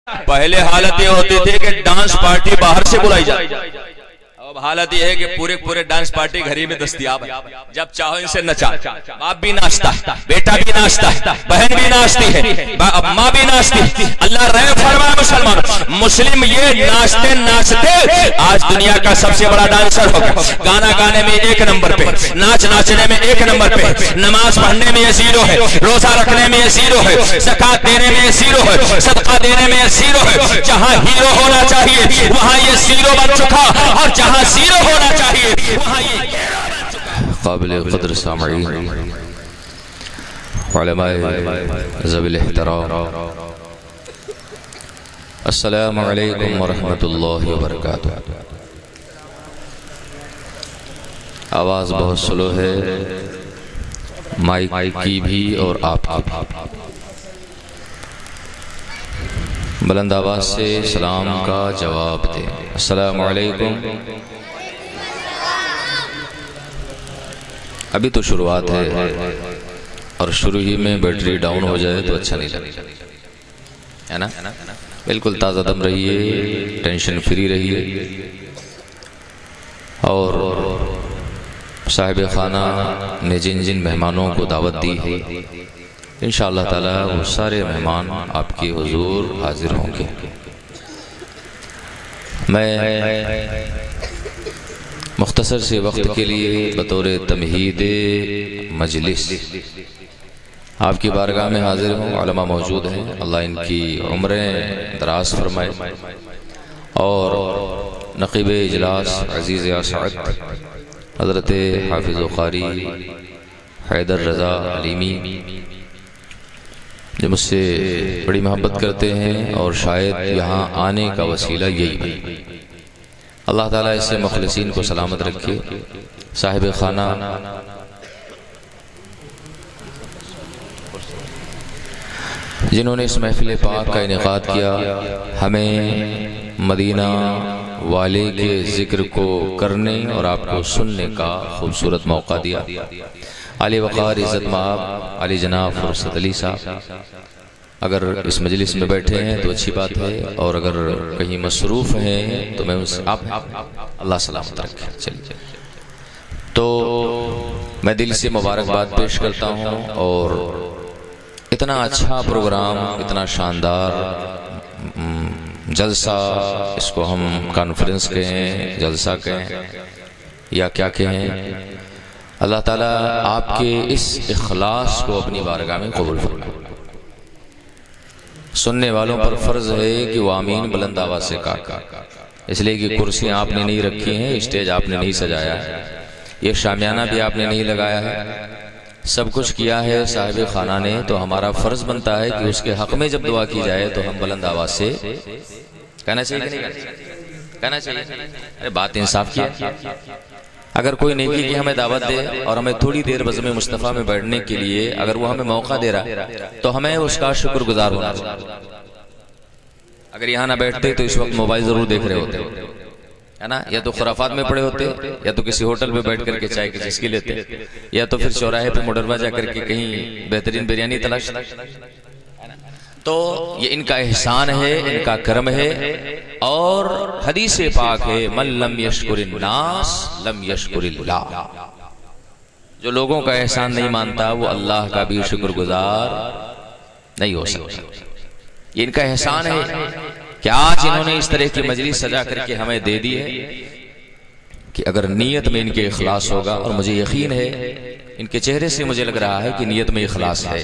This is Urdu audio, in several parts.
پہلے حالت یہ ہوتی تھی کہ ڈانس پارٹی باہر سے بلائی جائے، اب حالت یہ ہے کہ پورے ڈانس پارٹی گھر میں دستیاب ہے، جب چاہو ان سے نچا، باپ بھی ناچتا ہے، بیٹا بھی ناچتا ہے، بہن بھی ناچتی ہے، ماں بھی ناچتی۔ اللہ رحم فرمائے مسلمان، مسلم یہ ناچتے ناچتے آج دنیا کا سب سے بڑا ڈانسر ہو گیا، گانا گانے میں 1 نمبر پہ، ناچ ناچنے میں 1 نمبر پہ، نماز پڑھنے میں یہ 0 ہے، روزہ رکھنے میں یہ 0 ہے، زکات دینے میں یہ 0 ہے، صدقہ دینے میں یہ 0 ہے۔ جہاں ہیرو ہونا چاہیے وہاں یہ 0 بن چکا، اور جہاں 0 ہونا چاہیے وہاں یہ قابل قدر سامعین، علماء ذوی الاحترام، السلام علیکم ورحمۃ اللہ وبرکاتہ۔ آواز بہت سلو ہے، مائک کی بھی اور آپ کی بھی، بلند آواز سے سلام کا جواب دیں۔ السلام علیکم۔ ابھی تو شروعات ہے اور شروع ہی میں بیٹری ڈاؤن ہو جائے تو اچھا نہیں لگے، ہے نا؟ بالکل تازہ دم رہیے، ٹینشن فری رہیے، اور صاحب خانہ نے جن مہمانوں کو دعوت دی ہے انشاءاللہ تعالی وہ سارے مہمان آپ کے حضور حاضر ہوں گے۔ میں مختصر سے وقت کے لیے بطور تمہید مجلس آپ کی بارگاہ میں حاضر ہوں۔ علماء موجود ہیں، اللہ ان کی عمریں دراز فرمائے، اور نقیب اجلاس عزیز اسعد حضرت حافظ و قاری حیدر رضا علیمی جو مجھ سے بڑی محبت کرتے ہیں، اور شاید یہاں آنے کا وسیلہ یہی ہے، اللہ تعالیٰ اس سے مخلصین کو سلامت رکھے۔ صاحب خانہ جنہوں نے اس محفل پاک کا انعقاد کیا، ہمیں مدینہ والے کے ذکر کو کرنے اور آپ کو سننے کا خوبصورت موقع دیا۔ علی وقار عزت مآب علی جناب فرصت علی صاحب اگر اس مجلس میں بیٹھے ہیں تو اچھی بات ہے، اور اگر کہیں مصروف ہیں تو میں ان سے آپ اللہ سلامت رکھے۔ چلیے، تو میں دل سے مبارکباد پیش کرتا ہوں، اور اتنا اچھا پروگرام، اتنا شاندار جلسہ، اس کو ہم کانفرنس کہیں، جلسہ کہیں یا کیا کہیں، اللہ تعالیٰ آپ کے اس اخلاص کو اپنی بارگاہ میں قبول فرمائے۔ سننے والوں پر فرض ہے کہ وہ آمین بلند آواز سے کہا، اس لیے کہ کرسیاں آپ نے نہیں رکھی ہیں، اسٹیج آپ نے نہیں سجایا ہے، یہ شامیانہ بھی آپ نے نہیں لگایا ہے، سب کچھ کیا ہے صاحب خانہ نے، تو ہمارا فرض بنتا ہے کہ اس کے حق میں جب دعا کی جائے تو ہم بلند آواز سے کہنا چاہیے کہ نہیں کہنا چاہیے؟ بات انصاف کی ہے۔ اگر کوئی نیکی کی ہمیں دعوت دے اور ہمیں تھوڑی دیر بزم مصطفیٰ میں بیٹھنے کے لیے اگر وہ ہمیں موقع دے رہا تو ہمیں اس کا شکر گزار ہونا چاہیے۔ اگر یہاں نہ بیٹھتے تو اس وقت موبائل ضرور دیکھ رہے ہوتے، ہے نا؟ یا تو خرافات میں پڑے ہوتے، یا تو کسی ہوٹل پہ بیٹھ کر کے چائے کی چسکی لیتے، یا تو پھر چوراہے پہ مڈروا جا کر کے کہیں بہترین بریانی تلاش۔ تو یہ ان کا احسان ہے، ان کا کرم ہے، اور حدیث پاک ہے من لم یشکر الناس لم یشکر اللہ، جو لوگوں کا احسان نہیں مانتا وہ اللہ کا بھی شکر گزار نہیں ہو سکتا۔ یہ ان کا احسان ہے کہ آج انہوں نے اس طرح کی مجلس سجا کر کے ہمیں دے دی ہے، کہ اگر نیت میں ان کے اخلاص ہوگا، اور مجھے یقین ہے ان کے چہرے سے مجھے لگ رہا ہے کہ نیت میں اخلاص ہے،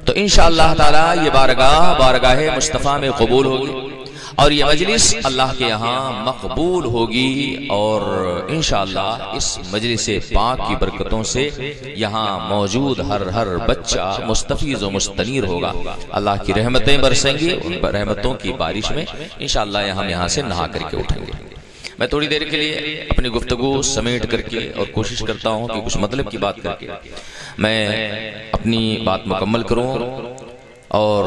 تو انشاءاللہ تعالی یہ بارگاہ مصطفیٰ میں قبول ہوگی، اور یہ مجلس اللہ کے یہاں مقبول ہوگی، اور انشاءاللہ اس مجلس پاک کی برکتوں سے یہاں موجود ہر بچہ مستفیض و مستنیر ہوگا، اللہ کی رحمتیں برسیں گی، ان رحمتوں کی بارش میں انشاءاللہ ہم یہاں سے نہا کر کے اٹھیں گے۔ میں تھوڑی دیر کے لیے اپنی گفتگو سمیٹ کر کے اور کوشش کرتا ہوں کہ کچھ مطلب کی بات کر کے میں اپنی بات مکمل کروں، اور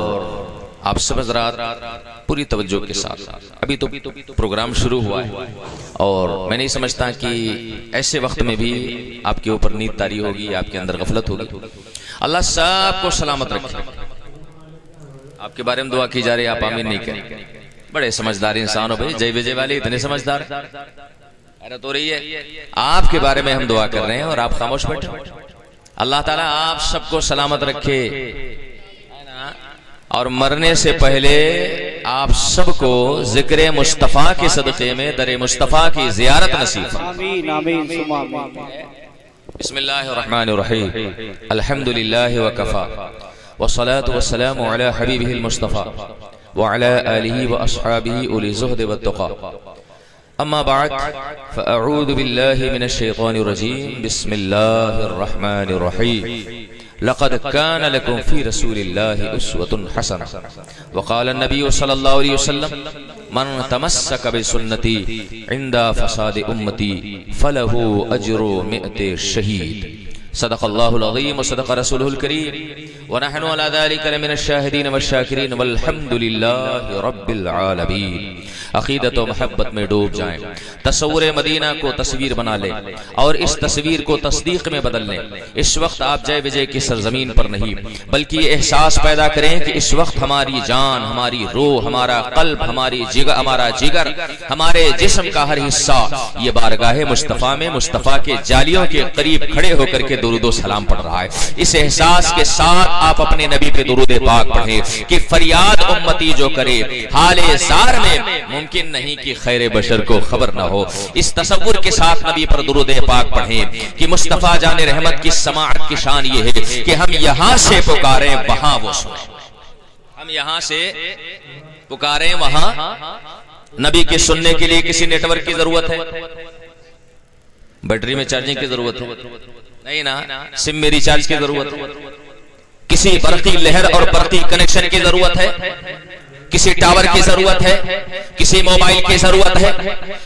آپ سب حضرات پوری توجہ کے ساتھ، ابھی تو پروگرام شروع ہوا ہے، اور میں نہیں سمجھتا کہ ایسے وقت میں بھی آپ کے اوپر نیند طاری ہوگی، آپ کے اندر غفلت ہوگی۔ اللہ سب کو سلامت رکھے، آپ کے بارے میں دعا کی جا رہی ہے، آپ آمین نہیں کریں. بڑے سمجھدار انسان ہو بھائی، جے وجے والے اتنے سمجھدار. حیرت ہو رہی ہے. آپ کے بارے میں ہم دعا کر رہے ہیں اور آپ خاموش بیٹھے. اللہ تعالیٰ آپ سب کو سلامت رکھے اور مرنے سے پہلے آپ سب کو ذکر مصطفیٰ کے صدقے میں در مصطفیٰ کی زیارت نصیب. آمین آمین ثم آمین. بسم اللہ الرحمن الرحیم. الحمدللہ وکفا والصلاة والسلام علی حبیبہ المصطفیٰ وعلی آلہ واصحابہ اولی الزہد والتقی. اما بعد فاعوذ باللہ من الشیطان الرجیم. بسم اللہ الرحمن الرحیم. لقد كان لكم في رسول الله أسوة حسنة. وقال النبي صلى الله عليه وسلم من تمسك بسنتي عند فساد أمتي فله أجر 100 شهيد. صدق الله العظيم وصدق رسوله الكريم ونحن على ذلك لمن الشاهدين والشاكرين والحمد لله رب العالمين. عقیدت و محبت میں ڈوب جائیں. تصور مدینہ کو تصویر بنا لیں اور اس تصویر کو تصدیق میں بدل لیں. اس وقت آپ جے وجے کی سرزمین پر نہیں بلکہ یہ احساس پیدا کریں کہ اس وقت ہماری جان، ہماری روح، ہمارا قلب، ہمارا جگر، ہمارے جسم کا ہر حصہ یہ بارگاہ مصطفیٰ میں مصطفیٰ کے جالیوں کے قریب کھڑے ہو کر کے درود و سلام پڑھ رہا ہے. اس احساس کے ساتھ آپ اپنے نبی پہ درود پاک پڑھیں کہ فریاد امتی جو کرے حال زار میں ممکن نہیں کہ خیر بشر کو خبر نہ ہو. اس تصور کے ساتھ نبی پر درود پاک پڑھیں کہ مصطفیٰ جان رحمت کی سماعت کی شان یہ ہے کہ ہم یہاں سے پکاریں وہاں وہ سنیں. ہم یہاں سے پکاریں وہاں. نبی کے سننے کے لیے کسی نیٹ ورک کی ضرورت ہے؟ بیٹری میں چارجنگ کی ضرورت ہے؟ نہیں نا. سم میں ریچارج کی ضرورت ہے؟ کسی برقی لہر اور برقی کنیکشن کی ضرورت ہے؟ کسی ٹاور کی ضرورت ہے؟ کسی موبائل کی ضرورت ہے؟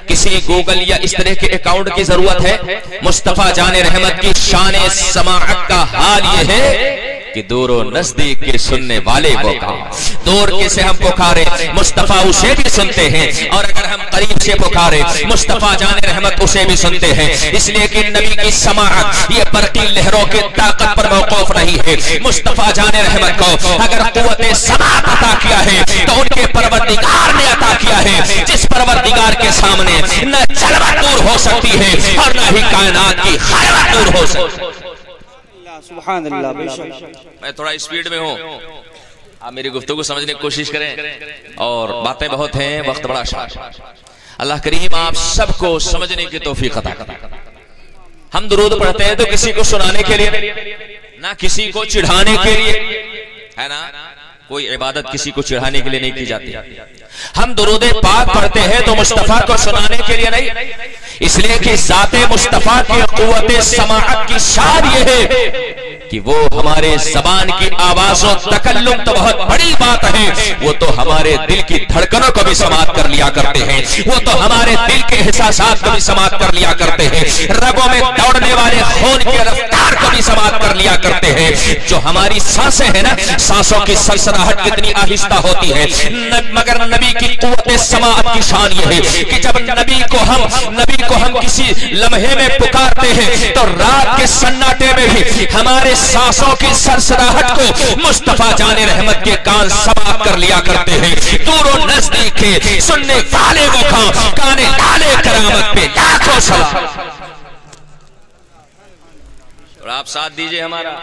کسی گوگل یا اس طرح کے اکاؤنٹ کی ضرورت ہے؟ مصطفیٰ جان رحمت کی شان سماعت کا حال یہ ہے کہ دور و نزدیک کے سننے والے وہ کام. دور کے سے ہم پکارے مصطفیٰ اسے بھی سنتے ہیں اور اگر ہم قریب سے پکارے مصطفیٰ جان رحمت اسے بھی سنتے ہیں. اس لیے کہ نبی کی سماعت یہ برقی لہروں کے طاقت پر موقوف نہیں ہے. مصطفیٰ جان رحمت کو اگر قوت سماعت عطا کیا ہے تو ان کے پروردگار نے عطا کیا ہے جس پروردگار کے سامنے نہ جلوہ دور ہو سکتی ہے اور نہ ہی کائنات کی خلوت دور ہو سکتی ہے. سبحان اللہ. بے شک میں تھوڑا اسپیڈ میں ہوں، آپ میری گفتگو سمجھنے کی کوشش کریں اور باتیں بہت ہیں، وقت بڑا شارٹ. اللہ کریم آپ سب کو سمجھنے کی توفیق عطا کرے. ہم درود پڑھتے ہیں تو کسی کو سنانے کے لیے نہ کسی کو چڑھانے کے لیے، ہے نا. کوئی عبادت کسی کو چڑھانے کے لیے نہیں کی جاتی. ہم درود پاک پڑھتے ہیں تو مصطفیٰ کو سنانے کے لیے نہیں، اس لیے کہ ذات مصطفیٰ کی قوت سماعت کی شان یہ ہے کہ وہ ہمارے زبان کی آواز و تکلم تو بہت بڑی بات ہے، وہ تو ہمارے دل کی دھڑکنوں کو بھی سماعت کر لیا کرتے ہیں. وہ تو ہمارے دل کے احساسات کو بھی سماعت کر لیا کرتے ہیں. رگوں میں دوڑنے والے خون کی رفتار کو بھی سماعت کر لیا کرتے ہیں. جو ہماری سانسیں ہیں نا، سانسوں کی سلسلاہٹ کتنی آہستہ ہوتی ہے، مگر نبی کی قوت سماعت کی شان یہ ہے کہ جب نبی کو ہم کسی لمحے میں پکارتے ہیں تو رات کے سناٹے میں بھی ہمارے سانسوں کی سرسراہٹ کو مصطفیٰ جان رحمت کے کان سماعت کر لیا کرتے ہیں. دور و نزدیک کے سننے والے وہ کان ڈالے کرامت پہ لاکھوں سلام. اور آپ ساتھ دیجئے ہمارا،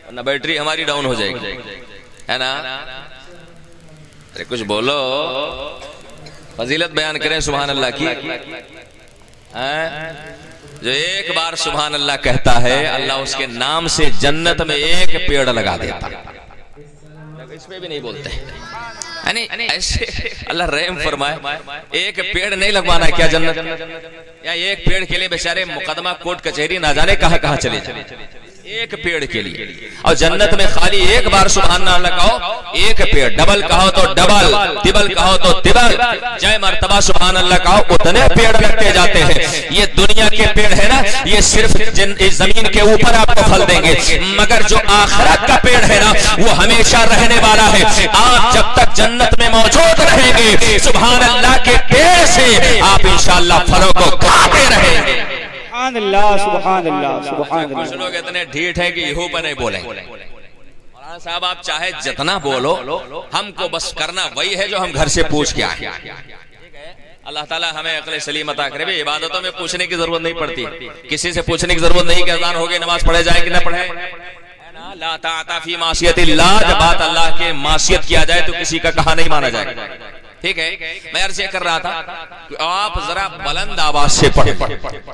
ورنہ بیٹری ہماری ڈاؤن ہو جائے گی، ہے نا. ارے کچھ بولو، فضیلت بیان کریں سبحان اللہ کی. جو ایک بار سبحان اللہ کہتا ہے اللہ اس کے نام سے جنت میں ایک پیڑ لگا دیتا. اس پہ بھی نہیں بولتے ایسے. اللہ رحم فرمائے. ایک پیڑ نہیں لگوانا کیا جنت؟ یا ایک پیڑ کے لیے بیچارے مقدمہ کوٹ کچہری نہ جانے کہاں کہاں چلے جائیں. ایک پیڑ کے لیے. اور جنت میں خالی ایک بار سبحان اللہ کہو ایک پیڑ، ڈبل کہو تو ڈبل، تبل کہو تو تبل، جائے مرتبہ سبحان اللہ کہو اتنے پیڑ لگتے جاتے ہیں. یہ دنیا کے پیڑ ہے نا، یہ صرف زمین کے اوپر آپ کو پھل دیں گے، مگر جو آخرت کا پیڑ ہے نا وہ ہمیشہ رہنے والا ہے. آپ جب تک جنت میں موجود رہیں گے سبحان اللہ کے پیڑ سے آپ انشاءاللہ پھلوں کو کھاتے رہیں گے. سبحان اللہ سبحان اللہ سبحان اللہ. کچھ لوگ اتنے ڈھیٹ ہیں کہ یہو پہ نہیں بولیں. مولانا صاحب آپ چاہے جتنا بولو، ہم کو بس کرنا وہی ہے جو ہم گھر سے پوچھ کے آئے. اللہ تعالیٰ ہمیں عقل سلیم عطا کرے. بھی عبادتوں میں پوچھنے کی ضرورت نہیں پڑتی، کسی سے پوچھنے کی ضرورت نہیں کہ اذان ہو گئی نماز پڑھے جائے کہ نہ پڑھے. لا طاعت فی معصیت اللہ، جب بات اللہ کے معصیت کیا جائے تو کسی کا کہا نہیں مانا جائے گا. ٹھیک ہے، میں عرض یہ کر رہا تھا کہ آپ ذرا بلند آواز سے پڑھیں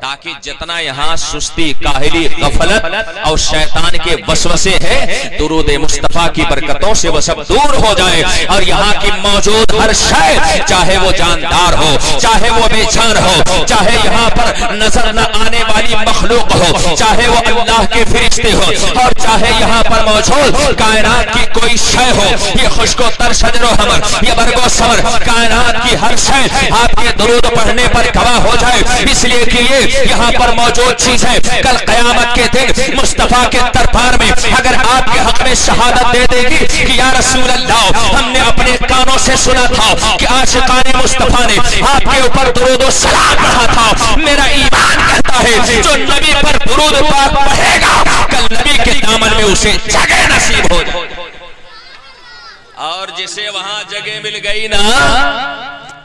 تاکہ جتنا یہاں سستی، کاہلی، غفلت اور شیطان کے وسوسے ہیں، درود مصطفیٰ کی برکتوں سے وہ سب دور ہو جائے اور یہاں کی موجود ہر شے، چاہے وہ جاندار ہو، چاہے وہ بے جان ہو، چاہے یہاں پر نظر نہ آنے والی مخلوق ہو، چاہے وہ اللہ کے فرشتے ہو، اور چاہے یہاں پر موجود کائنات کی کوئی شے ہو، یہ خشک و تر شجر و حمر، یہ برگ و ثمر، کائنات کی ہر شے آپ کے درود پڑھنے پر گواہ ہو جائے. اس لیے کہ یہ یہاں پر موجود چیزیں کل قیامت کے دن مصطفیٰ کے دربار میں اگر آپ کے حق میں شہادت دے دے گی کہ یا رسول اللہ، ہم نے اپنے کانوں سے سنا تھا کہ عاشقان مصطفیٰ نے آپ کے اوپر درود و سلام پڑھا تھا. میرا ایمان کہتا ہے جو نبی پر درود پاک پڑھے گا کل نبی کے دامن میں اسے جگہ نصیب ہو جائے. اور جسے وہاں جگہ مل گئی نا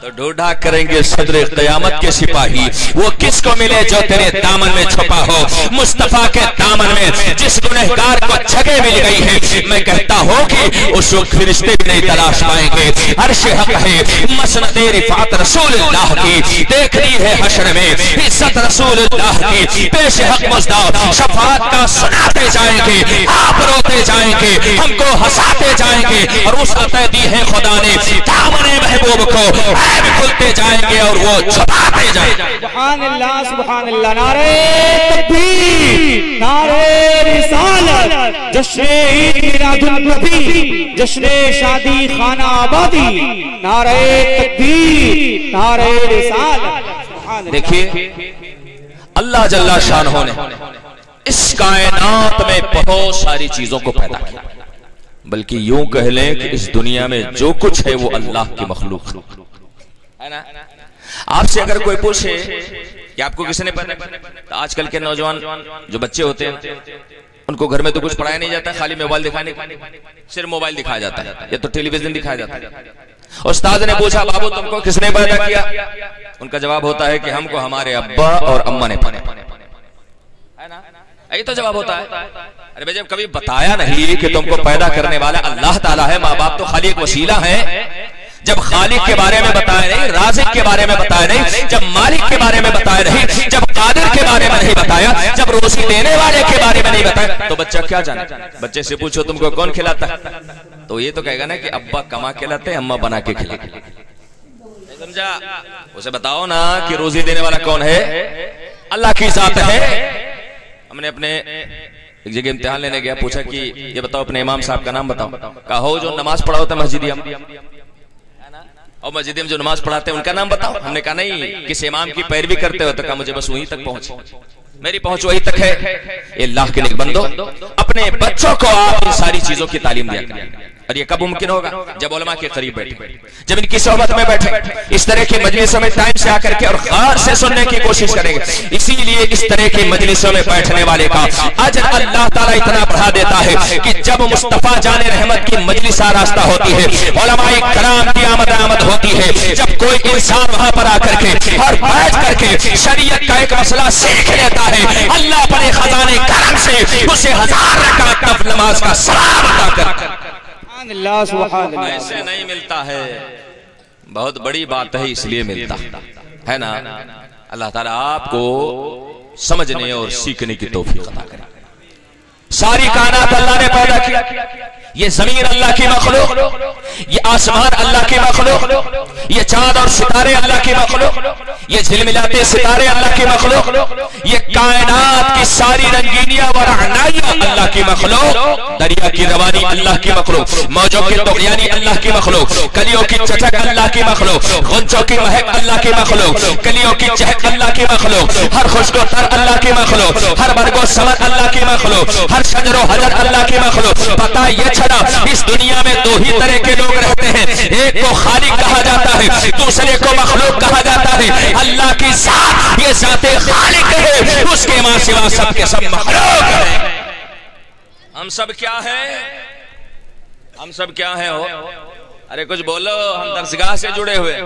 تو ڈھونڈا کریں گے صدر قیامت کے سپاہی. وہ کس کو ملے جو تیرے دامن میں چھپا ہو. مصطفیٰ کے دامن میں جس گنہگار کو جگہ مل گئی ہے، میں کہتا ہوں کہ اس وقت فرشتے بھی نہیں تلاش پائیں گے. عرش حق ہے، مسند رفعت رسول اللہ کی دیکھنی ہے حشر میں، عزت رسول اللہ کی پیش حق مزدہ شفاعت کا سناتے جائیں گے. آپ روتے جائیں گے، ہم کو ہنساتے جائیں گے، اور اس عطا دی ہے خدا نے دامن محبوب کو کھلتے جائیں گے اور وہ چھپاتے جائیں گے. سبحان اللہ سبحان اللہ. نعرہ تکبیر، نعرہ رسالت، جشن عید میلاد النبی، جشن شادی خانہ آبادی، نعرہ تکبیر، نعرہ رسالت. دیکھیے اللہ جل شانہ نے اس کائنات میں بہت ساری چیزوں کو پیدا کیا، بلکہ یوں کہہ لیں کہ اس دنیا میں جو کچھ ہے وہ اللہ کی مخلوق ہے نا. آپ سے اگر کوئی پوچھے کہ آپ کو کس نے پیدا کیا، تو آج کل کے نوجوان جو بچے ہوتے ہیں ان کو گھر میں تو کچھ پڑھایا نہیں جاتا، خالی موبائل دکھانے، صرف موبائل دکھایا جاتا ہے یا تو ٹیلی ویژن دکھایا جاتا ہے. استاد نے پوچھا بابو تم کو کس نے پیدا کیا، ان کا جواب ہوتا ہے کہ ہم کو ہمارے ابا اور اماں نے پیدا کیا. یہی تو جواب ہوتا ہے. ارے بھائی جب کبھی بتایا نہیں کہ تم کو پیدا کرنے والا اللہ تعالیٰ ہے، ماں باپ تو خالی ایک وسیلہ ہے. جب خالق کے بارے میں بتایا نہیں، رازق کے بارے میں بتایا نہیں، جب مالک کے بارے میں بتایا نہیں، جب قادر کے بارے میں نہیں بتایا، جب روزی دینے والے کے بارے میں نہیں بتایا، تو بچہ کیا جانے. بچے سے پوچھو تم کو کون کھلاتا ہے، تو یہ تو کہے گا نا کہ ابا کما کے لاتے ہیں، اماں بنا کے کھلاتے ہیں. سمجھا؟ اسے بتاؤ نا کہ روزی دینے والا کون ہے، اللہ کی ذات ہے. ہم نے اپنے ایک جگہ امتحان لینے گیا، پوچھا کہ یہ بتاؤ اپنے امام صاحب کا نام بتاؤ. کہا ہو جو نماز پڑھا ہوتا ہے مسجد اور مسجد میں جو نماز پڑھاتے ہیں ان کا نام بتاؤ. ہم نے کہا نہیں، کس امام کی پیروی کرتے ہو، تو کہا مجھے بس وہیں تک پہنچ، میری پہنچ وہیں تک ہے. اللہ کے نیک بندو، اپنے بچوں کو آپ ان ساری چیزوں کی تعلیم دیا کریں. اور یہ کب ممکن ہوگا؟ جب علماء کے قریب بیٹھے، جب ان کی صحبت میں بیٹھے، اس طرح کی مجلسوں میں ٹائم سے آ کر کے اور غور سے سننے کی کوشش کریں گے. اسی لیے اس طرح کی مجلسوں میں بیٹھنے والے کا اجر اللہ تعالیٰ اتنا بڑھا دیتا ہے کہ جب مصطفیٰ جان رحمت کی مجلس آراستہ ہوتی ہے، علماء کرام کی آمد ہوتی ہے، جب کوئی انسان وہاں پر آ کر کے اور بیٹھ کر کے شریعت کا ایک مسئلہ سیکھ لیتا ہے، اللہ اپنے خزانے کرم سے اسے 1000 رکعت نفل نماز کا ثواب عطا کرتا ہے. اللہ سبحان اللہ. ایسے نہیں ملتا ہے، بہت بڑی بات ہے، اس لیے ملتا ہے نا. اللہ تعالیٰ آپ کو سمجھنے اور سیکھنے کی توفیق عطا کرے. ساری کائنات اللہ نے پیدا کیا. یہ زمین اللہ کی مخلوق، یہ آسمان اللہ کی مخلوق، یہ چاند اور ستارے اللہ کی مخلوق، یہ جھلملاتے ستارے اللہ کی مخلوق، یہ کائنات کی ساری رنگینیاں و رعنائیاں اللہ کی مخلوق، دریا کی روانی اللہ کی مخلوق، موجوں کی طغیانی اللہ کی مخلوق، کلیوں کی چٹک اللہ کی مخلوق، غنچوں کی مہک اللہ کی مخلوق، کلیوں کی چہک اللہ کی مخلوق، ہر خشک و تر اللہ کی مخلوق، ہر برگ و ثمر اللہ کی مخلوق، ہر شجر و حجر اللہ کی مخلوق. پتہ یہ چھڑا اس دنیا میں دو ہی طرح کے لوگ رہتے ہیں، ایک کو خالق کہا جاتا ہے، دوسرے کو مخلوق کہا جاتا ہے. اللہ کی ذات یہ ذات خالق ہے، اس کے ماں سوا سب کے سب مخلوق ہیں. ہم سب کیا ہے؟ ہم سب کیا ہیں ہو؟ ارے کچھ بولو، ہم درسگاہ سے جڑے ہوئے،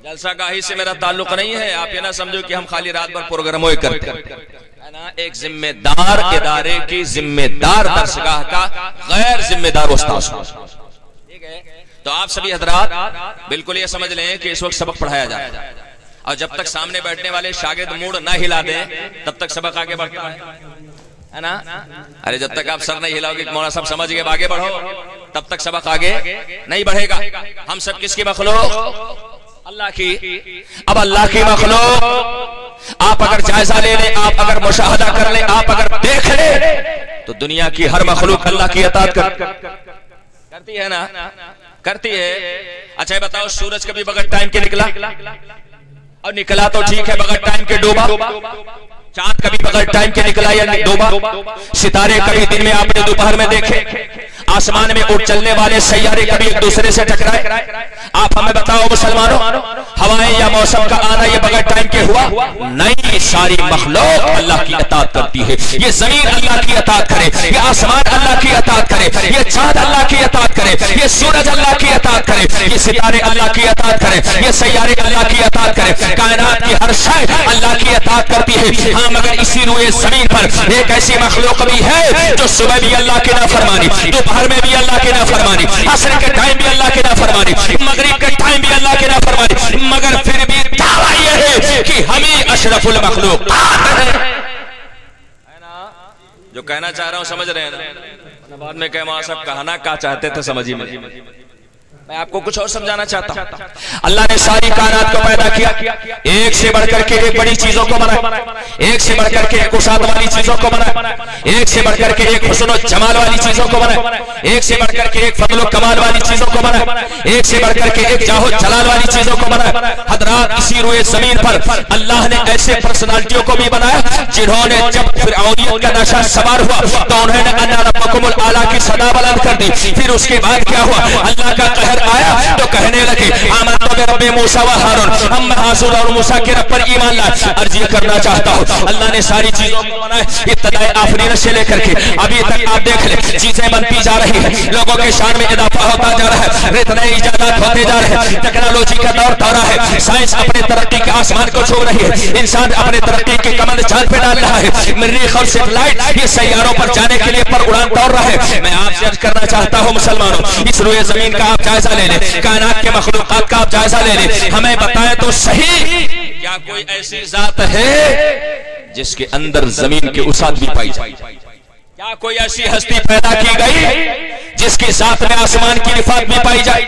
جلسہ گاہی سے میرا تعلق نہیں ہے. آپ یہ نہ سمجھو کہ ہم خالی رات بھر پروگرام ہوئے کرتے ہیں نا. ایک ذمہ دار ادارے کی ذمہ دار درسگاہ کا غیر ذمہ دار استاذ. ٹھیک ہے؟ تو آپ سبھی حضرات بالکل یہ سمجھ لیں کہ اس وقت سبق پڑھایا جائے اور جب تک سامنے بیٹھنے والے شاگرد موڑ نہ ہلا دیں تب تک سبق آگے بڑھتا ہے نا. ارے جب تک آپ سر نہیں ہلاؤ گے مولانا صاحب سمجھ گئے آگے بڑھو تب تک سبق آگے نہیں بڑھے گا. ہم سب کس کی مخلوق؟ اللہ کی. اب اللہ کی مخلوق آپ اگر جائزہ لے لیں، آپ اگر مشاہدہ کر لیں، آپ اگر دیکھ لیں تو دنیا کی ہر مخلوق اللہ کی اطاعت کرتی ہے نا، کرتی ہے. اچھا بتاؤ سورج کبھی بغیر ٹائم کے نکلا؟ اور نکلا تو ٹھیک ہے، بغیر ٹائم کے ڈوبا. چاند کبھی بغیر ٹائم کے نکلا یا ڈوبا؟ ستارے کبھی دن میں آپ نے دوپہر میں دیکھے؟ آسمان میں اڑ چلنے والے سیارے کبھی ایک دوسرے سے ٹکرائے؟ آپ ہمیں بتاؤ مسلمانوں، ہوائیں یا موسم کا آنا یہ بغیر ٹائم کے ہوا؟ نہیں. ساری مخلوق اللہ کی اطاعت کرتی ہے. یہ زمین اللہ کی اطاعت کرے، یہ آسمان اللہ کی اطاعت کرے، یہ چاند اللہ کی اطاعت کرے، یہ سورج اللہ کی اطاعت کرے، یہ ستارے اللہ کی اطاعت کرے، یہ سیارے اللہ کی اطاعت کرے. کائنات کی ہر شے اللہ کی اطاعت کرتی ہے. ہاں مگر اسی روئے زمین پر ایک ایسی مخلوق بھی ہے جو صبح بھی اللہ کی نافرمانی، دوپہر میں بھی اللہ کی نافرمانی، عصر کے ٹائم بھی اللہ کی نافرمانی، مغرب کے ٹائم بھی اللہ کی نافرمانی، مگر پھر بھی دعویٰ یہ ہے کہ ہمیں اشرف المخلوق. جو کہنا چاہ رہا ہوں سمجھ رہے ہیں نا؟ بعد میں کہ ماں صاحب کہنا کیا چاہتے تھے سمجھی میں آپ کو کچھ اور سمجھانا چاہتا ہوں. اللہ نے ساری کائنات کو پیدا کیا، ایک سے بڑھ کر کے ایک بڑی چیزوں کو بنایا، ایک سے بڑھ کر کے ایک وسعت والی چیزوں کو بنایا، ایک سے بڑھ کر کے ایک حسن و جمال والی چیزوں کو بنایا، ایک سے بڑھ کر کے ایک فضل و کمال والی چیزوں کو بنایا، ایک سے بڑھ کر کے ایک جاہ و جلال والی چیزوں کو بنایا. حضرات اسی روئے زمین پر اللہ نے ایسے پرسنالٹیوں کو بھی بنایا جنہوں نے جب فرعونیت کا نشہ سوار ہوا تو انہوں نے انا ربکم الاعلی کی صدا بلند کر دی. پھر اس کے بعد کیا ہوا؟ اللہ کا قہر آیا تو کہنے لگے آمنت برب موسیٰ و ہارون، ہم ہارون اور موسیٰ کے رب پر ایمان لائے. عرض یہ کرنا چاہتا ہوں اللہ نے ساری چیزوں کو بنائے ابتداء آفرینت سے لے کر کے ابھی تک. آپ دیکھ لیں چیزیں بنتی جا رہی ہیں، لوگوں کے شان میں اضافہ ہوتا جا رہا ہے، نئے ایجادات ہوتے جا رہے ہیں، ٹیکنالوجی کا دور دورہ ہے، سائنس اپنے ترقی کے آسمان کو چھو رہی ہے، انسان اپنے ترقی کے کمند چاند پہ ڈال رہا ہے، مریخ اور سیٹلائٹ یہ سیاروں پر جانے کے لیے پر اڑان توڑ رہا ہے. میں آپ سے عرض کرنا چاہتا ہوں مسلمانوں، اس روئے زمین کا آپ جائزہ لے لیں، کائنات کے مخلوقات کا آپ جائزہ لے لیں. ہمیں بتائیں تو صحیح کیا کوئی ایسی ذات ہے جس کے اندر زمین کے وسعت بھی پائی جائے؟ کیا کوئی ایسی ہستی پیدا کی گئی جس کی ذات میں آسمان کی رفعت بھی پائی جائے؟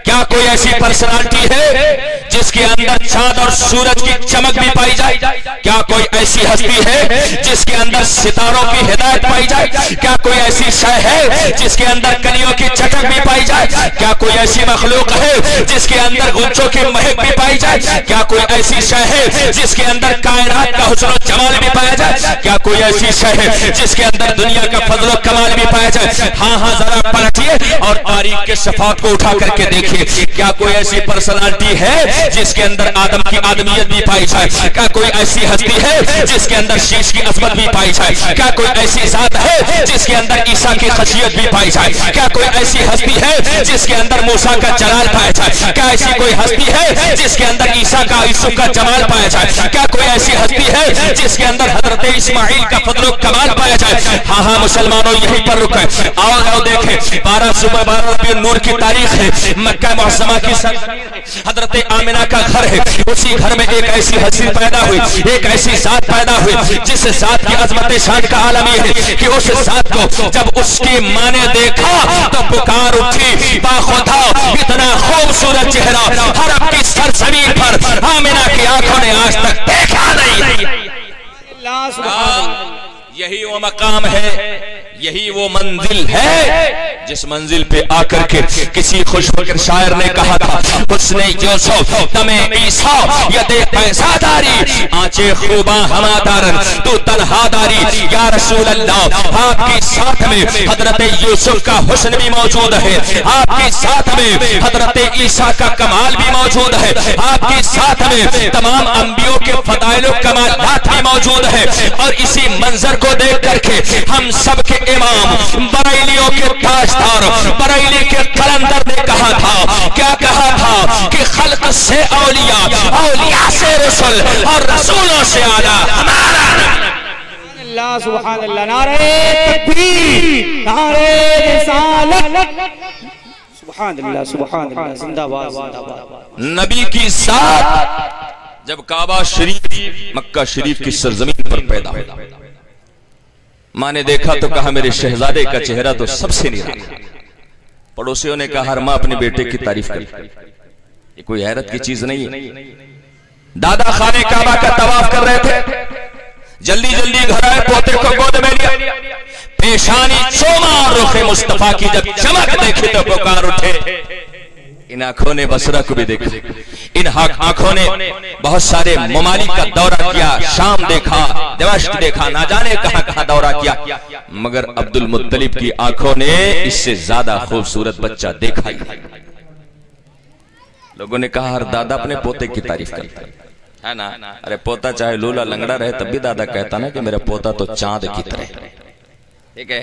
کیا کوئی ایسی پرسنالٹی ہے جس کے اندر چاند اور سورج کی چمک بھی پائی جائے؟ کیا کوئی ایسی ہستی ہے جس کے اندر ستاروں کی ہدایت پائی جائے؟ کیا کوئی ایسی شے ہے جس کے اندر کلیوں کی چٹک بھی پائی جائے؟ کیا کوئی ایسی مخلوق ہے جس کے اندر غنچوں کی مہک بھی پائی جائے؟ کیا کوئی ایسی شے ہے جس کے اندر کائنات کا حسن و جمال بھی پایا جائے؟ کیا کوئی ایسی شے ہے جس کے اندر دنیا کا فضل و کمال بھی پایا جائے؟ ہاں ہاں ذرا پلٹیے اور تاریخ کے صفحات کو اٹھا کر کے دیکھیے. کیا کوئی ایسی پرسنالٹی ہے جس کے اندر آدم کی آدمیت بھی پائی جائے؟ کیا کوئی ایسی ہستی ہے جس کے اندر شیش کی عظمت بھی پائی جائے؟ کیا کوئی ایسی ذات ہے جس کے اندر عیسیٰ کی خشیت بھی پائی جائے؟ کیا کوئی ایسی ہستی ہے جس کے اندر موسیٰ کا جلال پایا جائے؟ کیا ایسی کوئی ہستی ہے جس کے اندر عیسیٰ کا یوسف کا جمال پایا جائے؟ کیا کوئی ایسی ہستی ہے جس کے اندر حضرت اسماعیل کا فضل و کمال پایا جائے؟ ہاں ہاں مسلمانوں یہیں پر رکے. آؤ دیکھیں 12 ربیع النور کی تاریخ ہے، مکہ معظمہ کی حضرت آمنہ کا گھر ہے. اسی گھر میں ایک ایسی ہستی پیدا ہوئی، ایک ایسی ذات پیدا ہوئی جس ذات کی عظمت شان کا عالم یہ ہے کہ اس ذات کو جب اس کی ماں نے دیکھا تو پکار اٹھی باخدا اتنا خوبصورت چہرہ عرب کی سرزمین پر آمنہ کی آنکھوں نے آج تک دیکھا نہیں. یہی وہ مقام ہے، یہی وہ منزل ہے جس منزل پہ آ کر کے کسی خوش فکر شاعر نے کہا تھا حسن یوسف تمہیں عیسیٰ ید پیسہ داری آنچے خوباں ہما دارن تو تنہا داری. یا رسول اللہ آپ کی ساتھ میں حضرت یوسف کا حسن بھی موجود ہے، آپ کی ساتھ میں حضرت عیسیٰ کا کمال بھی موجود ہے، آپ کی ساتھ میں تمام انبیوں کے فضائل و کمالات بھی موجود ہے. اور اسی منظر کو دیکھ کر کے ہم سب کے امام بریلیوں کے تاج اور بریلی کے قلندر نے کہا تھا، کیا کہا تھا کہ خلق سے اولیاء، اولیاء سے رسول اور رسولوں سے اعلیٰ ہمارا اللہ سبحان اللہ، نعرہ تکبیر، نعرہ رسالت، سبحان اللہ سبحان اللہ، زندہ باد زندہ باد۔ نبی کی ذات جب کعبہ شریف مکہ شریف کی سرزمین پر پیدا ہوا، ماں نے دیکھا تو کہا میرے شہزادے کا چہرہ تو سب سے نرالا۔ پڑوسیوں نے کہا ہر ماں اپنے بیٹے کی تعریف کرتی، یہ کوئی حیرت کی چیز نہیں ہے۔ دادا خانے کعبہ کا طواف کر رہے تھے، جلدی جلدی گھر آئے، پوتے کو گود میں لیا، پیشانی چوما اور رخ مصطفیٰ کی جب چمک دیکھی تو پکار اٹھے۔ ان آنکھوں نے بصرہ کو بھی دیکھا، ان آنکھوں نے بہت سارے ممالک کا دورہ کیا، شام دیکھا، دمشق دیکھا، نہ جانے کہاں کہاں دورہ کیا، مگر عبد المطلب کی آنکھوں نے اس سے زیادہ خوبصورت بچہ دیکھا ہی۔ لوگوں نے کہا ہر دادا اپنے پوتے کی تعریف کرتا ہے نا، ارے پوتا چاہے لولا لنگڑا رہے تب بھی دادا کہتا نا کہ میرا پوتا تو چاند کی طرح، ٹھیک ہے؟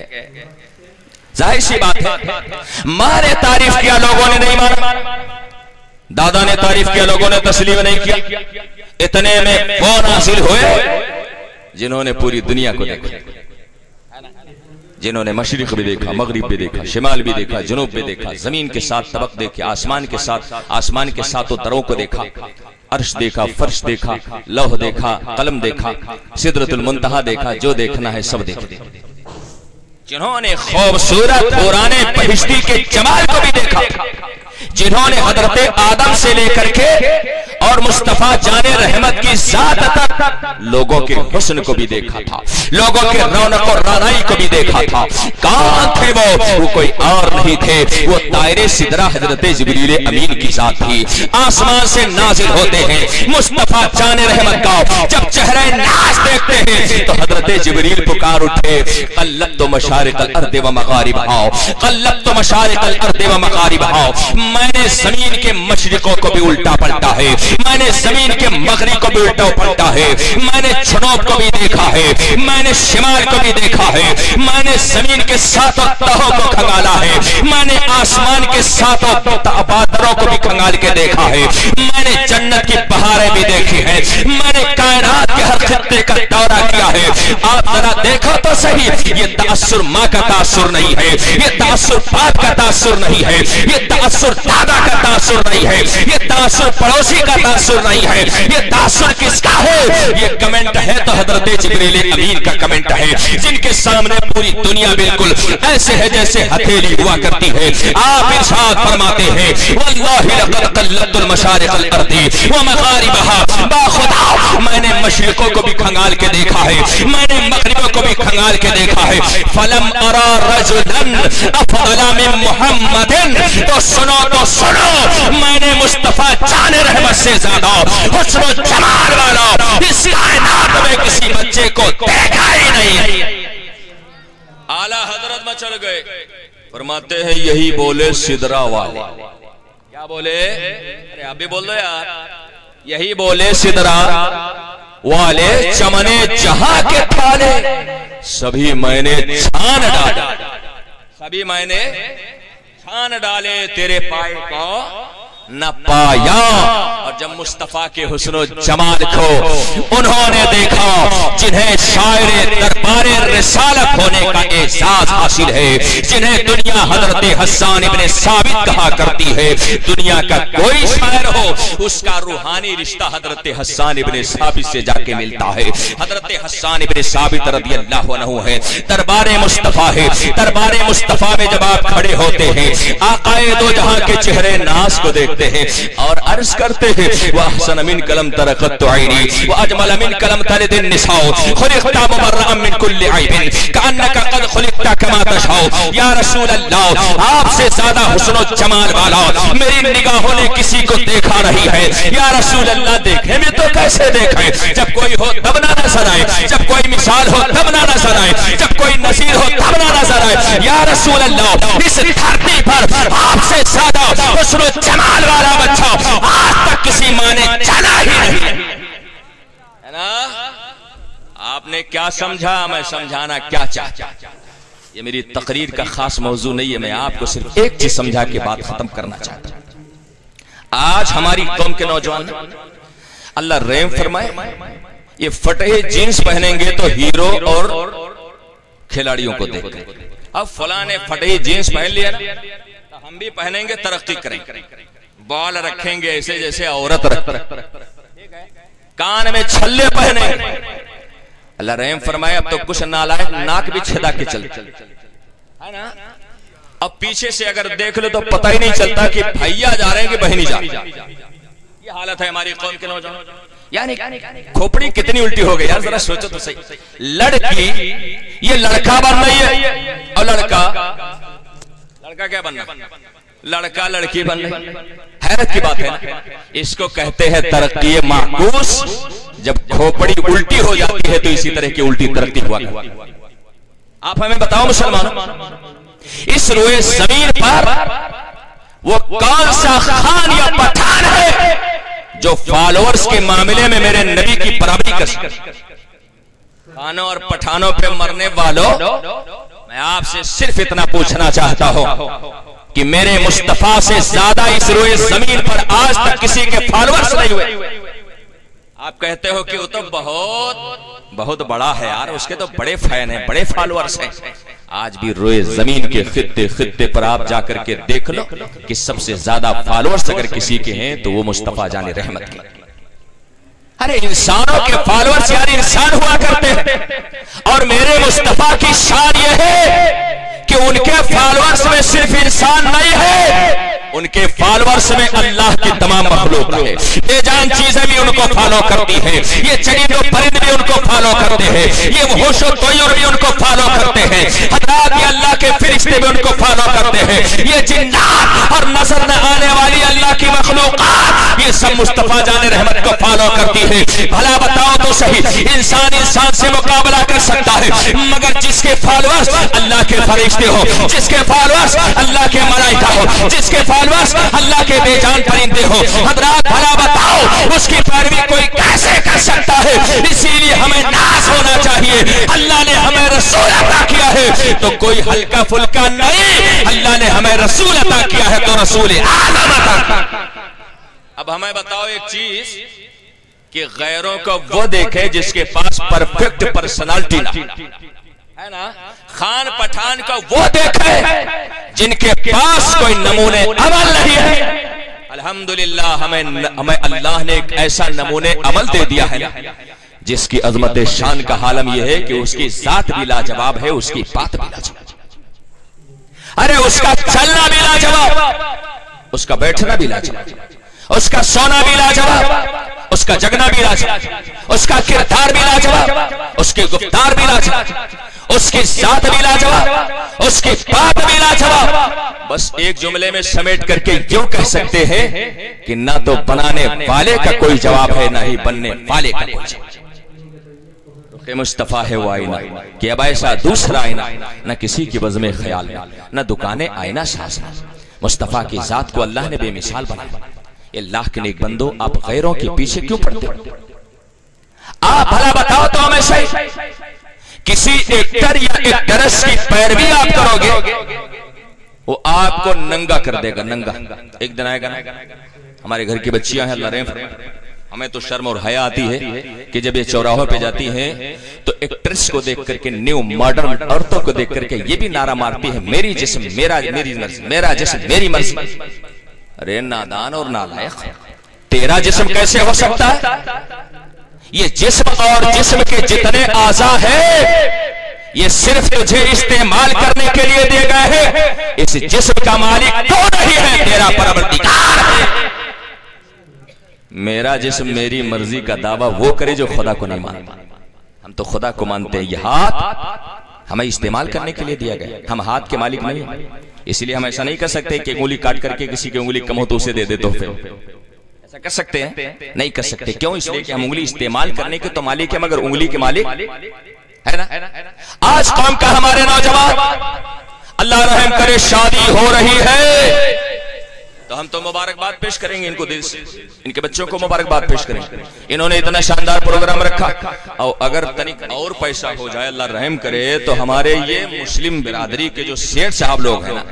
ظاہر سی بات ہے، ماں نے تعریف کیا، لوگوں نے نہیں مانا، دادا نے تعریف کیا، لوگوں نے تسلیم نہیں کیا۔ اتنے میں وہ نازل ہوئے جنہوں نے پوری دنیا کو دیکھا، جنہوں نے مشرق بھی دیکھا، مغرب بھی دیکھا، شمال بھی دیکھا، جنوب بھی دیکھا، زمین کے ساتھ طبق دیکھے، آسمان کے ساتھوں دروں کو دیکھا، عرش دیکھا، فرش دیکھا، لوح دیکھا، قلم دیکھا، سدرۃ المنتہا دیکھا، جو دیکھنا ہے سب دیکھا۔ جنہوں نے خوبصورت پرانے بہشتی کے جمال کو بھی دیکھا، جنہوں نے حضرت آدم سے لے کر کے اور مصطفیٰ جان رحمت کی ذات تک لوگوں کے حسن کو بھی دیکھا تھا، لوگوں کے رونق اور رانائی کو بھی دیکھا تھا۔ کہاں تھے وہ کوئی اور نہیں تھے، وہ طائر سدرہ حضرت جبریل امین کی ذات تھی۔ آسمان سے نازل ہوتے ہیں مصطفیٰ جان رحمت کا، جب چہرہ ناز دیکھتے ہیں تو حضرت جبریل پکار اٹھے، قلبت مشارق الارض و مغاربہا، قلبت مشارق الارض و مغاربہا، میں نے زمین کے مشرقوں کو بھی الٹا پلٹا ہے، میں نے زمین کے مغرب کو بھی الٹا پلٹا ہے، میں نے جنوب کو بھی دیکھا ہے، میں نے شمال کو بھی دیکھا ہے، میں نے زمین کے ساتوں تہوں کو کھنگالا ہے، میں نے آسمان کے ساتوں بادروں کو بھی کھنگال کے دیکھا ہے، میں نے جنت کی بہاریں بھی دیکھی ہیں، میں نے کائنات کے ہر خطے کا دورہ کیا ہے۔ آپ ذرا دیکھو تو صحیح، یہ تاثر ماں کا تاثر نہیں ہے، یہ تاثر باپ کا تاثر نہیں ہے، یہ تاثر دادا کا تاثر نہیں ہے، یہ تاثر پڑوسی کا تاثر نہیں ہے، یہ تاثر کس کا ہے؟ یہ کمنٹ ہے تو حضرت جبریل امین کا کمنٹ ہے، جن کے سامنے پوری دنیا بالکل ایسے ہے جیسے ہتھیلی ہوا کرتی ہے۔ آپ ارشاد فرماتے ہیں واللہ لقد قلبت المشارق الارض ومغاربها، باخدا میں نے مشرقوں کو بھی کھنگال کے دیکھا ہے، میں نے مغربوں کو بھی کھنگال کے دیکھا ہے۔ فلم ارى رجلا افضل من محمد، تو سنو میں نے مصطفیٰ جان رحمت سے زیادہ حسن و جمال والا اس کائنات میں کسی بچے کو دیکھا ہی نہیں۔ اعلیٰ حضرت مچل گئے، فرماتے ہیں یہی بولے سدرہ والے، کیا بولے؟ ارے آپ بھی بول دو یار، یہی بولے سدرہ والے چمنے جہاں کے تھالے، سبھی میں نے چھان ڈالا، سبھی میں نے چھان ڈالے، تیرے پائے کو نہ پایا۔ اور جب مصطفیٰ کے حسن و جمال کو انہوں نے دیکھا، جنہیں شاعر دربار رسالت ہونے کا اعزاز حاصل ہے، جنہیں دنیا حضرت حسان ابن ثابت کہا کرتی ہے، دنیا کا کوئی شاعر ہو اس کا روحانی رشتہ حضرت حسان ابن ثابت سے جا کے ملتا ہے۔ حضرت حسان ابن ثابت رضی اللہ عنہ ہے، دربار مصطفیٰ ہے، دربار مصطفیٰ میں جب آپ کھڑے ہوتے ہیں آقائے دو جہاں کے چہرے ناز کو دیکھتے ہیں اور عرض کرتے ہیں وَأَحْسَنَ مِنْكَ لَمْ تَرَ قَطُّ عَيْنِي وَأَجْمَلَ مِنْكَ لَمْ تَلِدِ النِّسَاءُ خُلِقْتَ مُبَرَّأً مِنْ كُلِّ عَيْبٍ كَأَنَّكَ قَدْ خُلِقْتَ كَمَا تَشَاءُ۔ یا رسول اللہ، آپ سے زیادہ حسن و جمال والا میری نگاہوں نے کسی کو دیکھا نہیں ہے۔ یا رسول اللہ، دیکھے میں تو کیسے دیکھیں، جب کوئی ہو تب نہ نظر آئے، جب کوئی مثال ہو تب نہ نظر آئے، جب کوئی نظیر ہو تب نہ نظر آئے۔ یا رسول اللہ، اس دھرتی پر آپ سے زیادہ حسن و جمال والا بچہ آج تک کسی ماں نے چلا ہی نہیں ہے نا۔ آپ نے کیا سمجھا، میں سمجھانا کیا چاہتا۔ یہ میری تقریر کا خاص موضوع نہیں ہے، میں آپ کو صرف ایک چیز سمجھا کے بات ختم کرنا چاہتا ہوں۔ آج ہماری قوم کے نوجوان اللہ رحم فرمائے، یہ فٹے جینس پہنیں گے تو ہیرو اور کھلاڑیوں کو دیکھ کر، اب فلاں نے پھٹے جینس پہن لیا تو ہم بھی پہنیں گے، ترقی کریں گے، بال رکھیں گے ایسے جیسے عورت رکھتے، کان میں چھلے پہنے، اللہ رحم فرمائے اب تو کچھ نالائق ناک بھی چھدا کے چلتے ہے نا، اب پیچھے سے اگر دیکھ لو تو پتہ ہی نہیں چلتا کہ بھائیا جا رہے ہیں کہ بہنی جا رہی ہیں۔ یہ حالت ہے ہماری قوم کے نوجوان، یعنی کھوپڑی کتنی الٹی ہو گئی یار، ذرا سوچو تو صحیح۔ لڑکی یہ لڑکا بن رہی ہے اور لڑکا کیا بننا، لڑکا لڑکی بن رہی ہے، حیرت کی بات ہے نا۔ اس کو کہتے ہیں ترقی معکوس، جب کھوپڑی الٹی ہو جاتی ہے تو اسی طرح کی الٹی ترقی ہوا کرتی ہے۔ آپ ہمیں بتاؤ مسلمانوں، اس روئے زمین پر وہ کون سا خان یا پٹھان ہے جو فالوورز کے معاملے میں میرے نبی کی برابری کر سکے؟ خانوں اور پٹھانوں پہ مرنے والوں، میں آپ سے صرف اتنا پوچھنا چاہتا ہوں کہ میرے مصطفیٰ سے زیادہ اس روئے زمین پر آج تک کسی کے فالوورز نہیں ہوئے۔ آپ کہتے ہو کہ وہ تو بہت بڑا ہے یار، اس کے تو بڑے فین ہیں، بڑے فالوورز ہیں۔ آج بھی روئے زمین کے خطے پر آپ جا کر کے دیکھ لو کہ سب سے زیادہ فالوورز اگر کسی کے ہیں تو وہ مصطفیٰ جان رحمت کی۔ ارے انسانوں کے فالوورز یار انسان ہوا کرتے ہیں، اور میرے مصطفیٰ کی شان یہ ہے کہ ان کے فالوورز میں صرف انسان نہیں ہے، ان کے فالوورز میں اللہ کی تمام مخلوق ہے۔ بے جان چیزیں بھی ان کو فالو کرتی ہیں، یہ چرند و پرند بھی ان کو فالو کرتے ہیں، یہ وحوش و طیر بھی ان کو فالو کرتے ہیں، حضرات یہ اللہ کے فرشتے بھی ان کو فالو کرتے ہیں، یہ جنات اور نظر نہ آنے والی اللہ کی مخلوقات یہ سب مصطفیٰ جان رحمت کو فالو کرتی ہے۔ بھلا بتاؤ تو صحیح، انسان سے مقابلہ کر سکتا ہے، مگر جس کے فالوورز اللہ کے فرشتے ہو، جس کے فالوورز اللہ کے ملائکہ ہو، جس کے فالوورز اللہ کے بے جان پرندے ہو، حضرات بھلا بتاؤ اس کی پیروی کوئی کیسے کر سکتا ہے؟ اسی لیے ہمیں ناز ہونا چاہیے، اللہ نے ہمیں رسول عطا کیا ہے تو کوئی ہلکا پھلکا نہیں، اللہ نے ہمیں رسول عطا کیا ہے تو رسول اعظم عطا۔ اب ہمیں بتاؤ ایک چیز کہ غیروں کو وہ دیکھے جس کے پاس پرفیکٹ پرسنالٹی نہ ہے نا، خان پٹھان کو وہ دیکھے جن کے پاس کوئی نمونے عمل نہیں ہے۔ الحمدللہ ہمیں اللہ نے ایک ایسا نمونے عمل دے دیا ہے جس کی عظمت شان کا عالم یہ ہے کہ اس کی ذات بھی لاجواب ہے، اس کی بات بھی لاجواب، ارے اس کا چلنا بھی لاجواب، اس کا بیٹھنا بھی لاجواب، اس کا سونا بھی لاجواب، اس کا جگنا بھی لاجواب، اس کا کردار بھی لاجواب، اس کے گفتار بھی لاجواب، اس کی ذات بھی لاجواب، اس کی بات بھی لاجواب۔ بس ایک جملے میں سمیٹ کر کے یوں کہہ سکتے ہیں کہ نہ تو بنانے والے کا کوئی جواب ہے، نہ ہی بننے والے کا کوئی جواب۔ کہ مصطفیٰ ہے وہ آئینہ کہ اب ایسا دوسرا آئینہ نہ کسی کی بزم خیال میں، نہ دکانیں آئینہ ساز۔ مصطفیٰ کی ذات کو اللہ نے بے مثال بنایا۔ اللہ کے نیک بندو، آپ غیروں کے پیچھے کیوں پڑتے ہو؟ آپ بھلا بتاؤ تو ہمیں صحیح، کسی ایکٹر یا ایکٹرس کی پیروی آپ کرو گے وہ آپ کو ننگا کر دے گا، ننگا۔ ایک دن آئے گا نا، ہمارے گھر کی بچیاں ہیں، اللہ رحم فرمائے، ہمیں تو شرم اور حیا آتی ہے کہ جب یہ چوراہوں پہ جاتی ہیں تو ایکٹریس کو دیکھ کر کے، نیو ماڈرن عورتوں کو دیکھ کر کے یہ بھی نعرہ مارتی ہے، میری جسم میری مرضی، میرا جسم میری مرضی۔ ارے نادان اور نالائق، تیرا جسم کیسے ہو سکتا ہے؟ یہ جسم اور جسم کے جتنے اعضاء ہیں یہ صرف تجھے استعمال کرنے کے لیے دیے گئے ہیں، اس جسم کا مالک تو نہیں ہے، تیرا پروردگار ہے۔ میرا جسم میری مرضی کا دعویٰ وہ کرے جو خدا کو نہیں مانتا۔ ہم تو خدا کو مانتے ہیں۔ یہ ہاتھ ہمیں استعمال کرنے کے لیے دیا گیا، ہم ہاتھ کے مالک نہیں ہیں، اس لیے ہم ایسا نہیں کر سکتے کہ انگلی کاٹ کر کے کسی کی انگلی کم ہو تو اسے دے دے تحفے۔ ایسا کر سکتے ہیں؟ نہیں کر سکتے۔ کیوں؟ اس لیے کہ ہم انگلی استعمال کرنے کے تو مالک ہیں، مگر انگلی کے مالک ہے نا۔ آج قوم کا ہمارے نوجوان، اللہ رحم کرے، شادی ہو رہی ہے تو ہم تو مبارکباد پیش کریں گے ان کو دل سے، ان کے بچوں کو مبارکباد پیش کریں گے، انہوں نے اتنا شاندار پروگرام رکھا، اور اگر تنک اور پیسہ ہو جائے اللہ رحم کرے تو ہمارے یہ مسلم برادری کے جو سیٹ صاحب لوگ ہیں نا،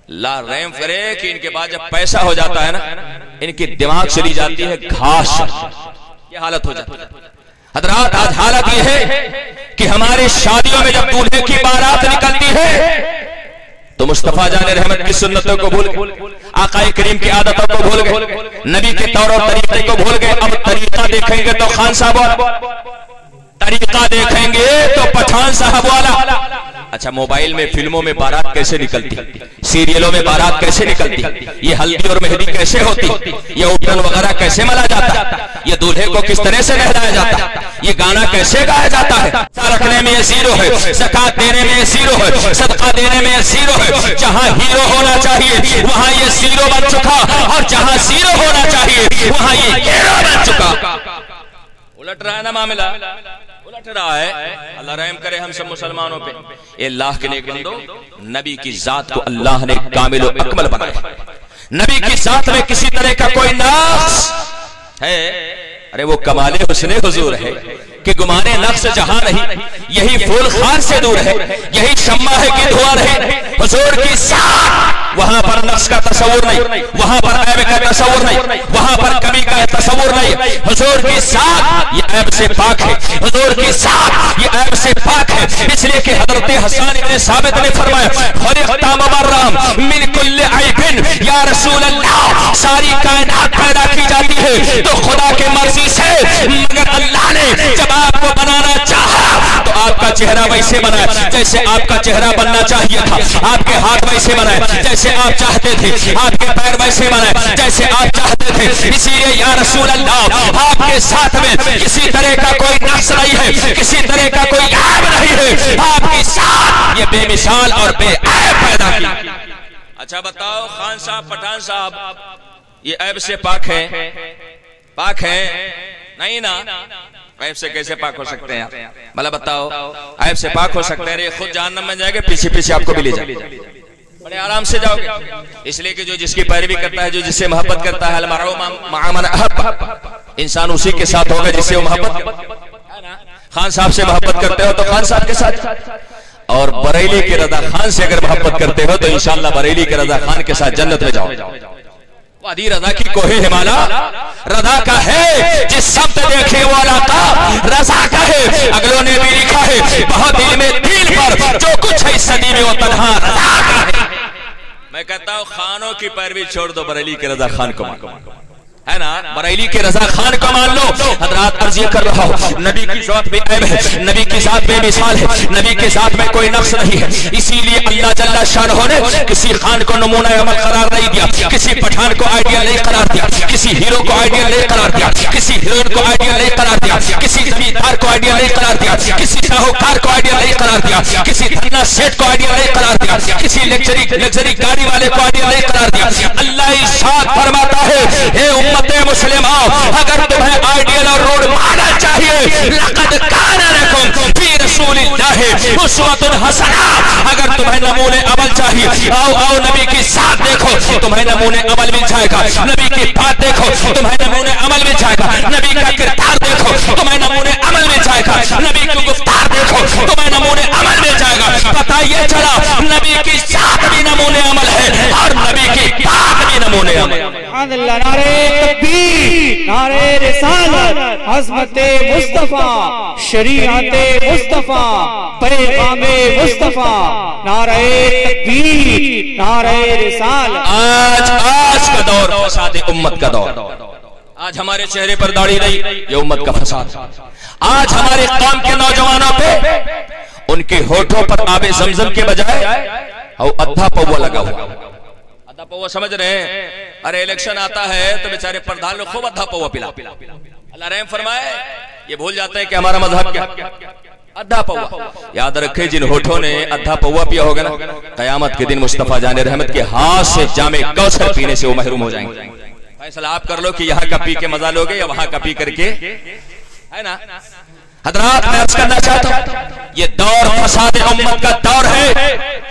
اللہ رحم کرے کہ ان کے بعد جب پیسہ ہو جاتا ہے نا، ان کی دماغ چلی جاتی ہے گھاس، یہ حالت ہو جاتی ہے۔ حضرات آج حالت یہ ہے کہ ہماری شادیوں میں جب دولہے کی بارات نکلتی ہے تو مصطفیٰ جان رحمت کی سنتوں کو بھول گئے، آقا کریم کی عادتوں کو بھول گئے، نبی کے طور اور طریقے کو بھول گئے۔ اب طریقہ دیکھیں گے تو خان صاحب والا، طریقہ دیکھیں گے تو پٹھان صاحب والا۔ اچھا موبائل میں فلموں میں بارات کیسے نکلتی، سیریلوں میں بارات کیسے نکلتی، یہ ہلدی اور مہندی کیسے ہوتی، یہ اوپرن وغیرہ کیسے ملا جاتا، یہ دولہے کو کس طرح سے نہلایا جاتا، یہ گانا کیسے گایا جاتا ہے۔ رکھنے میں یہ زیرو ہے، زکات دینے میں یہ زیرو ہے، صدقہ دینے میں یہ زیرو ہے۔ جہاں ہیرو ہونا چاہیے وہاں یہ زیرو بن چکا، اور جہاں زیرو ہونا چاہیے وہاں یہ ہیرو بن چکا۔ الٹ رہا ہے نا معاملہ، الٹ رہا ہے۔ اللہ رحم کرے ہم سب مسلمانوں پہ۔ اے اللہ کے نیک بندو، نبی کی ذات کو اللہ نے کامل و اکمل بنایا، نبی کی ذات میں کسی طرح کا کوئی نقص ہے، ارے وہ کمال حسن حضور ہے کہ گمانے نقص جہاں نہیں، یہی پھول خار سے دور ہے، یہی شمع ہے کہ دھواں رہے۔ حضور کی ذات وہاں پر نقص کا تصور نہیں، وہاں پر عیب کا تصور نہیں، وہاں پر کمی کا تصور نہیں۔ حضور کی ذات یہ عیب سے پاک ہے، حضور کی ذات یہ عیب سے پاک ہے، اس لیے کہ حضرت حسان ابن ثابت نے فرمایا خلقت مبرم من کل عیب یا رسول اللہ، ساری کائنات پیدا کی جاتی ہے تو خدا کے مرضی سے، مگر اللہ نے جب آپ کو بنانا چاہا تو آپ کا چہرہ ویسے بنایا جیسے آپ کا چہرہ بننا چاہیے تھا، آپ کے ہاتھ ویسے بنائے جیسے آپ چاہتے تھے، آپ کے پیر ویسے بنائے جیسے آپ چاہتے تھے۔ اسی لیے یا رسول اللہ آپ کے ساتھ میں کسی طرح کا کوئی نقص نہیں ہے، کسی طرح کا کوئی عیب نہیں ہے، آپ کی ساتھ یہ بے مثال اور بے عیب پیدا کی۔ اچھا بتاؤ خان صاحب پٹھان صاحب یہ عیب سے پاک ہے؟ پاک ہے نہیں نا؟ عیب سے کیسے پاک ہو سکتے ہیں آپ؟ بھلا بتاؤ عیب سے پاک ہو سکتے ہیں؟ خود جہنم میں جائے گے، پیچھے پیچھے آپ کو بھی لے جائے گے، بڑے آرام سے جاؤ گے۔ اس لیے کہ جو جس کی پیروی کرتا ہے، جو جس سے محبت کرتا ہے، المرء مع من احب، انسان اسی کے ساتھ ہوگا جس سے وہ محبت۔ خان صاحب سے محبت کرتے ہو تو خان صاحب کے ساتھ، اور بریلی کے رضا خان سے اگر محبت کرتے ہو تو انشاءاللہ بریلی کے رضا خان کے ساتھ جنت میں جاؤ۔ وادی رضا کی کوہ ہمالا رضا کا ہے، جس سمت دیکھے وہ علاقہ رضا کا ہے۔ اگلوں نے بھی لکھا ہے بہت دل میں دل پر جو کچھ ہے صدی میں وہ تنہا رضا کا ہے۔ میں کہتا ہوں خانوں کی پیروی چھوڑ دو، بریلی کے رضا خان کو مان، ہے نا؟ بریلی کے رضا خان کو مان لو۔ حضرات عرض یہ کر رہا ہوں، نبی کی ذات بے عیب ہے، نبی کی ذات بے مثال ہے، نبی کی ذات میں کوئی نقص نہیں ہے۔ اسی لیے اللہ جل شانہ نے کسی خان کو نمونہ عمل قرار نہیں دیا، کسی پٹھان کو آئیڈیل نہیں قرار دیا، کسی ہیرو کو آئیڈیل نہیں قرار دیا، کسی ہیروئن کو آئیڈیل نہیں قرار دیا، کسی زمیندار کو آئیڈیل نہیں قرار دیا، کسی شاہوکار کو آئیڈیل نہیں قرار دیا، کسی دھنا سیٹ کو آئیڈیل نہیں قرار دیا، کسی لگژری گاڑی والے کو آئیڈیل نہیں قرار دیا۔ اللہ ارشاد فرماتا ہے اے امت مسلمہ، اگر تمہیں آئیڈیل اور روڈ مانا چاہیے، لقد کان لکم فی رسول اللہ اسوۃ حسنہ، اگر تمہیں نمونے عمل چاہیے، آؤ نبی کی ذات دیکھو تمہیں نمونے عمل مل جائے گا، نبی کی بات دیکھو تمہیں نمونے عمل مل جائے گا، نبی کا کردار دیکھو تمہیں نمونے عمل مل جائے گا، نبی کی گفتار دیکھو تمہیں نمونے عمل مل جائے گا۔ پتہ یہ چلا نبی کی ذات بھی نمونے عمل ہے اور نبی کی بات بھی نمونے عمل ہے۔ سبحان اللہ، نعرہ تکبیر، نعرہ رسالت، عظمت مصطفیٰ، شریعت مصطفیٰ، پیغام مصطفیٰ، نعرہ تکبیر، نعرہ رسالت۔ آج کا دور فساد امت کا دور، آج ہمارے چہرے پر داڑھی نہیں، یہ امت کا فساد۔ آج ہمارے قوم کے نوجوانوں پہ ان کے ہونٹوں پر آب زمزم کے بجائے ادھا پوا لگا ہوا۔ ادھا پوا سمجھ رہے ہیں؟ ارے الیکشن آتا ہے تو بیچارے پردھان لوگ خوب ادھا پوا پلا۔ اللہ رحم فرمائے، یہ بھول جاتے ہیں کہ ہمارا مذہب کیا، ادھا پوا۔ یاد رکھے جن ہوٹھوں نے ادھا پوا پیا ہوگا نا، قیامت کے دن مصطفیٰ جان رحمت کے ہاتھ سے جام کوثر پینے سے وہ محروم ہو جائیں گے۔ فیصلہ آپ کر لو کہ یہاں کا پی کے مزہ لوگے یا وہاں کا پی کر کے، ہے نا؟ حضرات میں عرض کرنا چاہتا ہوں یہ دور فساد امت کا دور ہے۔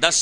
10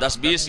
10, 20,